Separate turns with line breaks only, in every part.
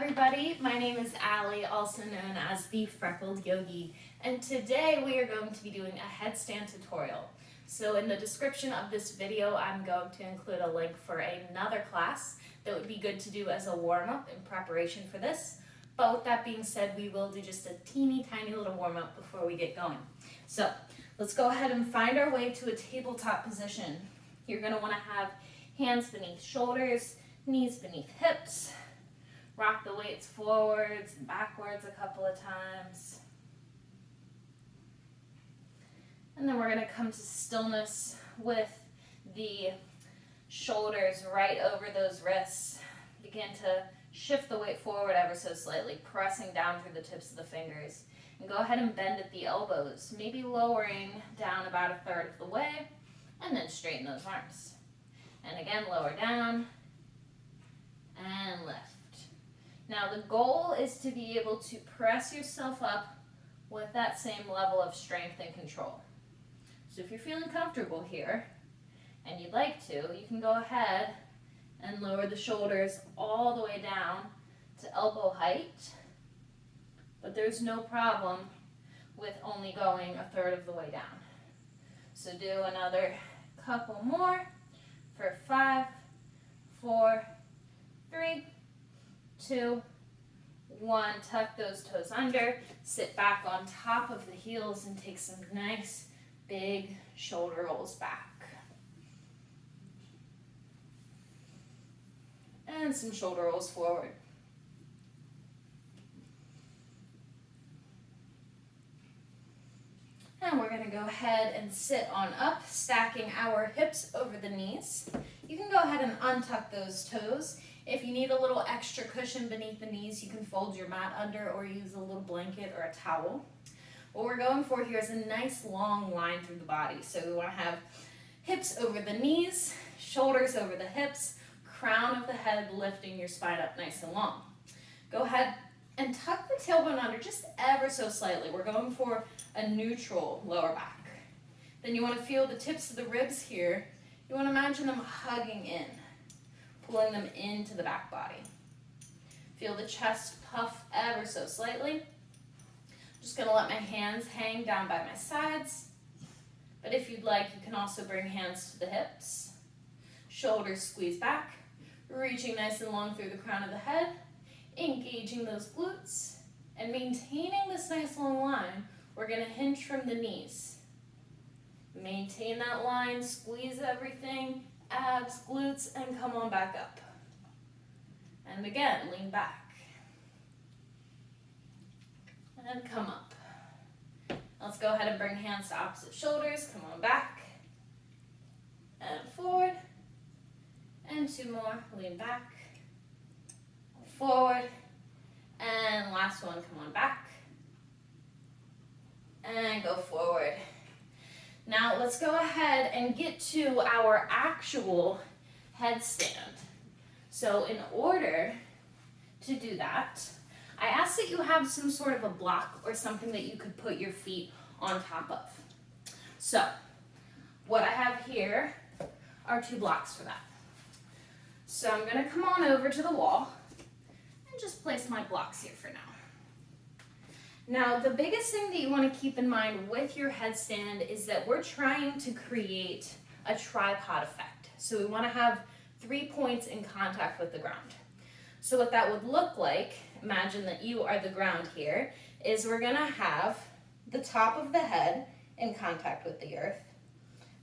everybody, my name is Allie, also known as the Freckled Yogi, and today we are going to be doing a headstand tutorial. So in the description of this video, I'm going to include a link for another class that would be good to do as a warm-up in preparation for this. But with that being said, we will do just a teeny tiny little warm-up before we get going. So let's go ahead and find our way to a tabletop position. You're going to want to have hands beneath shoulders, knees beneath hips. Rock the weights forwards and backwards a couple of times. And then we're going to come to stillness with the shoulders right over those wrists. Begin to shift the weight forward ever so slightly, pressing down through the tips of the fingers. And go ahead and bend at the elbows, maybe lowering down about a third of the way, and then straighten those arms. And again, lower down and lift. Now the goal is to be able to press yourself up with that same level of strength and control. So if you're feeling comfortable here and you'd like to, you can go ahead and lower the shoulders all the way down to elbow height, but there's no problem with only going a third of the way down. So do another couple more for 5, 4, 3, 2, 1. Tuck those toes under, sit back on top of the heels and take some nice big shoulder rolls back. And some shoulder rolls forward. And we're going to go ahead and sit on up, stacking our hips over the knees. You can go ahead and untuck those toes. If you need a little extra cushion beneath the knees, you can fold your mat under or use a little blanket or a towel. What we're going for here is a nice long line through the body. So we want to have hips over the knees, shoulders over the hips, crown of the head lifting your spine up nice and long. Go ahead and tuck the tailbone under just ever so slightly. We're going for a neutral lower back. Then you want to feel the tips of the ribs here. You want to imagine them hugging in, pulling them into the back body. Feel the chest puff ever so slightly. Just going to let my hands hang down by my sides. But if you'd like, you can also bring hands to the hips. Shoulders squeeze back, reaching nice and long through the crown of the head, engaging those glutes, and maintaining this nice long line. We're going to hinge from the knees. Maintain that line, squeeze everything, abs, glutes, and come on back up. And again, lean back. And come up. Let's go ahead and bring hands to opposite shoulders. Come on back. And forward. And 2 more. Lean back. Forward. And last one. Come on back. And go forward. Now let's go ahead and get to our actual headstand. So in order to do that, I ask that you have some sort of a block or something that you could put your feet on top of. So what I have here are 2 blocks for that. So I'm going to come on over to the wall and just place my blocks here for now. Now, the biggest thing that you want to keep in mind with your headstand is that we're trying to create a tripod effect. So we want to have 3 points in contact with the ground. So what that would look like, imagine that you are the ground here, is we're going to have the top of the head in contact with the earth,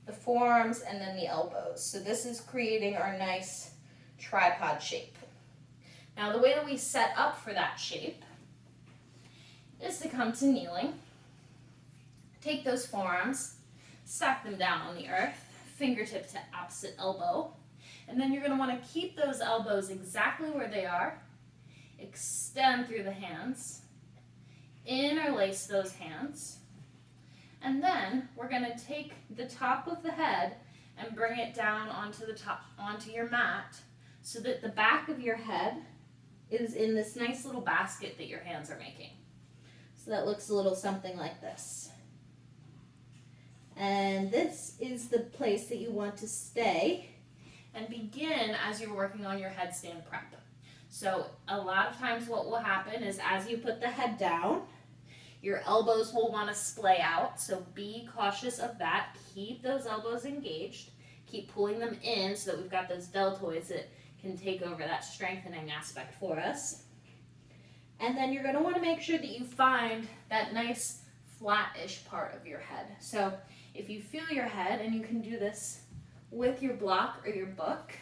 the forearms, and then the elbows. So this is creating our nice tripod shape. Now, the way that we set up for that shape is to come to kneeling, take those forearms, stack them down on the earth, fingertip to opposite elbow, and then you're going to want to keep those elbows exactly where they are, extend through the hands, interlace those hands, and then we're going to take the top of the head and bring it down onto your mat so that the back of your head is in this nice little basket that your hands are making. So that looks a little something like this. And this is the place that you want to stay and begin as you're working on your headstand prep. So a lot of times what will happen is as you put the head down, your elbows will want to splay out. So be cautious of that. Keep those elbows engaged. Keep pulling them in so that we've got those deltoids that can take over that strengthening aspect for us. And then you're going to want to make sure that you find that nice flat-ish part of your head. So if you feel your head, and you can do this with your block or your book,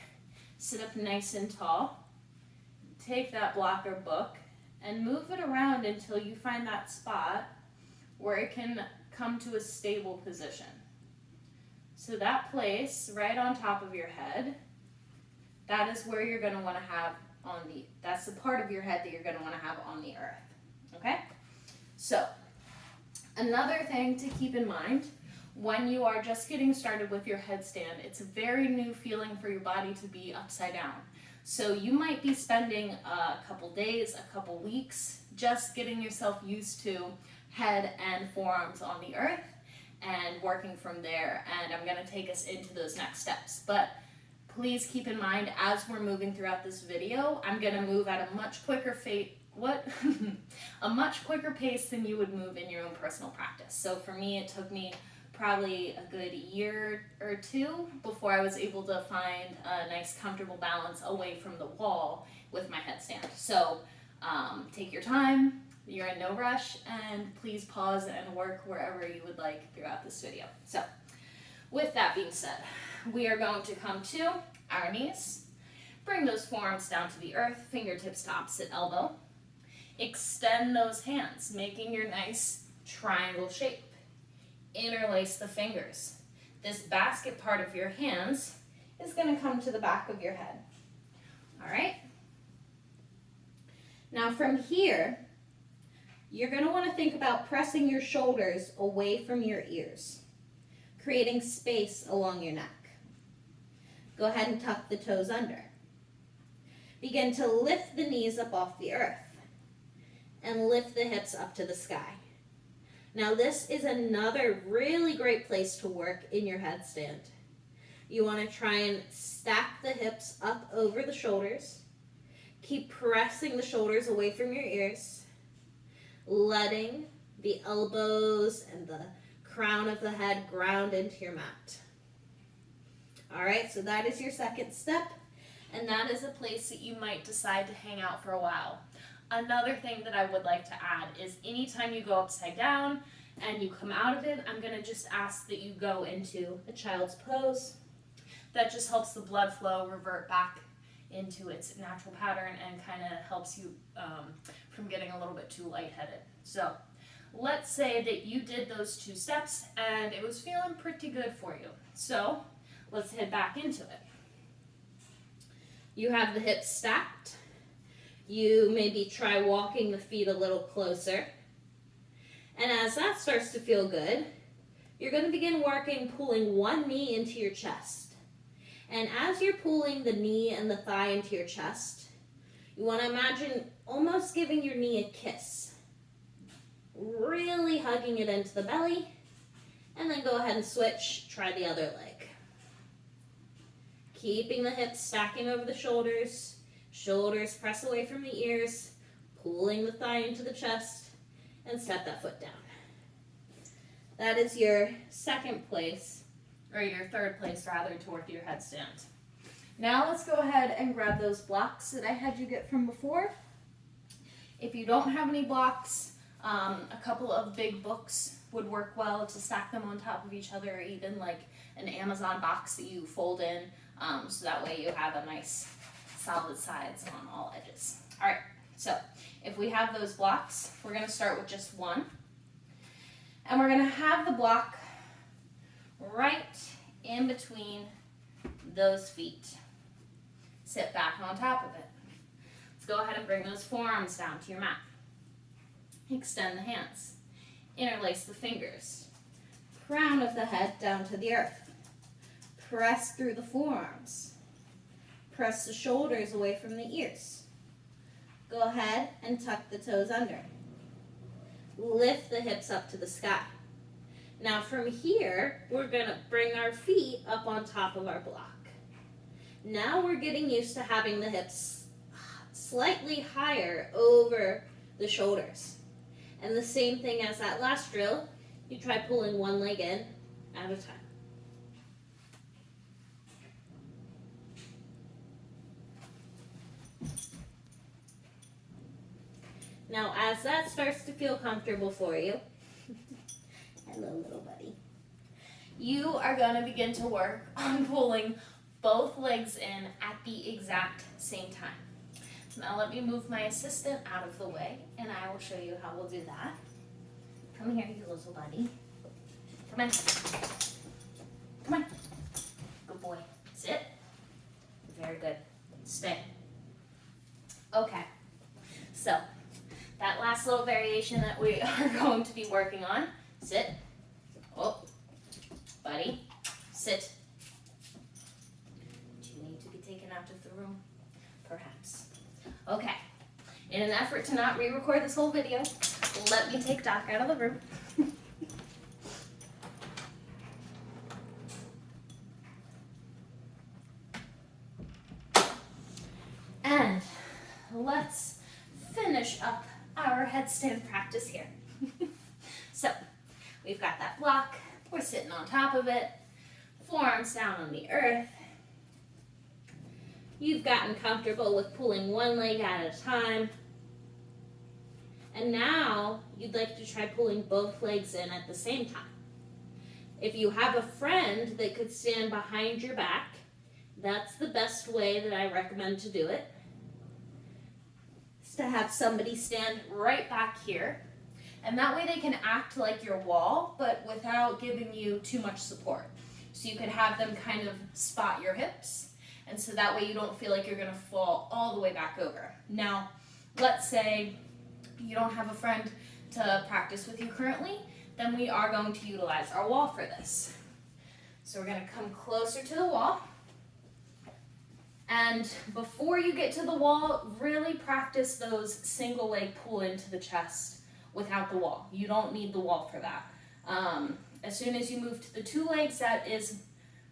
sit up nice and tall, take that block or book, and move it around until you find that spot where it can come to a stable position. So that place right on top of your head, that is where you're going to want to have that's the part of your head that you're going to want to have on the earth. Okay? So, another thing to keep in mind when you are just getting started with your headstand, it's a very new feeling for your body to be upside down. So you might be spending a couple days, a couple weeks, just getting yourself used to head and forearms on the earth and working from there. And I'm going to take us into those next steps. But please keep in mind, as we're moving throughout this video, I'm going to move at a much quicker a much quicker pace than you would move in your own personal practice. So for me, it took me probably a good year or two before I was able to find a nice comfortable balance away from the wall with my headstand. So take your time, you're in no rush, and please pause and work wherever you would like throughout this video. So with that being said, we are going to come to our knees, bring those forearms down to the earth, fingertips to opposite elbow, extend those hands, making your nice triangle shape. Interlace the fingers. This basket part of your hands is going to come to the back of your head. All right? Now from here, you're going to want to think about pressing your shoulders away from your ears, creating space along your neck. Go ahead and tuck the toes under. Begin to lift the knees up off the earth and lift the hips up to the sky. Now this is another really great place to work in your headstand. You want to try and stack the hips up over the shoulders. Keep pressing the shoulders away from your ears, letting the elbows and the crown of the head ground into your mat. All right, so that is your second step, and that is a place that you might decide to hang out for a while. Another thing that I would like to add is anytime you go upside down and you come out of it, I'm going to just ask that you go into a child's pose. That just helps the blood flow revert back into its natural pattern and kind of helps you from getting a little bit too lightheaded. So let's say that you did those 2 steps and it was feeling pretty good for you. So let's head back into it. You have the hips stacked. You maybe try walking the feet a little closer. And as that starts to feel good, you're going to begin working pulling one knee into your chest. And as you're pulling the knee and the thigh into your chest, you want to imagine almost giving your knee a kiss. Really hugging it into the belly. And then go ahead and switch, try the other leg. Keeping the hips stacking over the shoulders. Shoulders press away from the ears, pulling the thigh into the chest, and step that foot down. That is your second place, or your third place rather, to work your headstand. Now let's go ahead and grab those blocks that I had you get from before. If you don't have any blocks, a couple of big books would work well to stack them on top of each other, or even like an Amazon box that you fold in, so that way you have a nice solid sides on all edges. All right, so if we have those blocks, we're going to start with just one. And we're going to have the block right in between those feet. Sit back on top of it. Let's go ahead and bring those forearms down to your mat. Extend the hands. Interlace the fingers. Crown of the head down to the earth. Press through the forearms. Press the shoulders away from the ears. Go ahead and tuck the toes under. Lift the hips up to the sky. Now from here, we're going to bring our feet up on top of our block. Now we're getting used to having the hips slightly higher over the shoulders. And the same thing as that last drill, you try pulling one leg in at a time. Now, as that starts to feel comfortable for you, hello, little buddy, you are going to begin to work on pulling both legs in at the exact same time. Now, let me move my assistant out of the way, and I will show you how we'll do that. Come here, you little buddy. Come on. Come on. Good boy. Sit. Very good. Stay. Okay. So, that last little variation that we are going to be working on. Sit. Oh, buddy. Sit. Do you need to be taken out of the room? Perhaps. Okay. In an effort to not re-record this whole video, let me take Doc out of the room. And let's finish up our headstand practice here. So, we've got that block, we're sitting on top of it, forearms down on the earth. You've gotten comfortable with pulling one leg at a time. And now you'd like to try pulling both legs in at the same time. If you have a friend that could stand behind your back, that's the best way that I recommend to do it. Is to have somebody stand right back here. And that way they can act like your wall, but without giving you too much support. So you could have them kind of spot your hips, and so that way you don't feel like you're going to fall all the way back over. Now, let's say you don't have a friend to practice with you currently, then we are going to utilize our wall for this. So we're going to come closer to the wall. And before you get to the wall, really practice those single leg pull into the chest without the wall. You don't need the wall for that. As soon as you move to the two legs, that is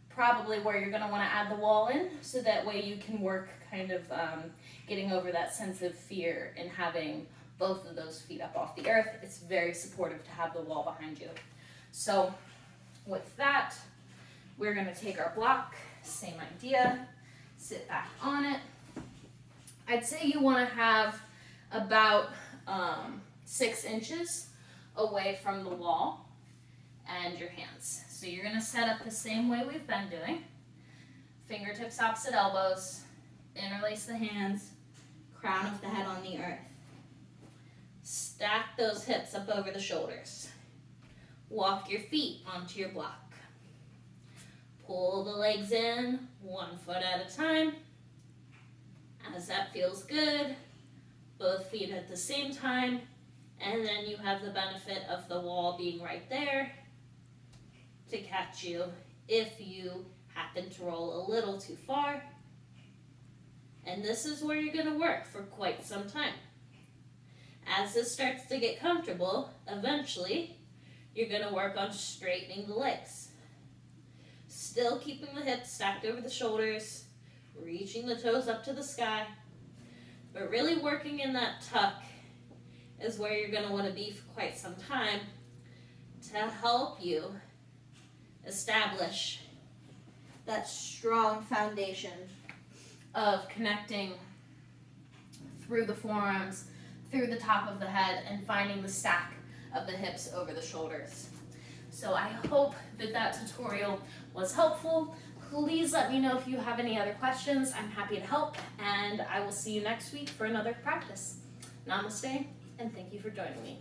probably where you're going to want to add the wall in, so that way you can work kind of getting over that sense of fear in having both of those feet up off the earth. It's very supportive to have the wall behind you. So with that, we're going to take our block, same idea, sit back on it. I'd say you want to have about 6 inches away from the wall and your hands. So you're going to set up the same way we've been doing. Fingertips opposite elbows, interlace the hands, crown of the head on the earth. Stack those hips up over the shoulders. Walk your feet onto your block. Pull the legs in, 1 foot at a time. As that feels good, both feet at the same time, and then you have the benefit of the wall being right there to catch you if you happen to roll a little too far. And this is where you're going to work for quite some time. As this starts to get comfortable, eventually you're going to work on straightening the legs. Still keeping the hips stacked over the shoulders, reaching the toes up to the sky, but really working in that tuck is where you're going to want to be for quite some time to help you establish that strong foundation of connecting through the forearms, through the top of the head, and finding the stack of the hips over the shoulders. So I hope that that tutorial was helpful. Please let me know if you have any other questions. I'm happy to help, and I will see you next week for another practice. Namaste, and thank you for joining me.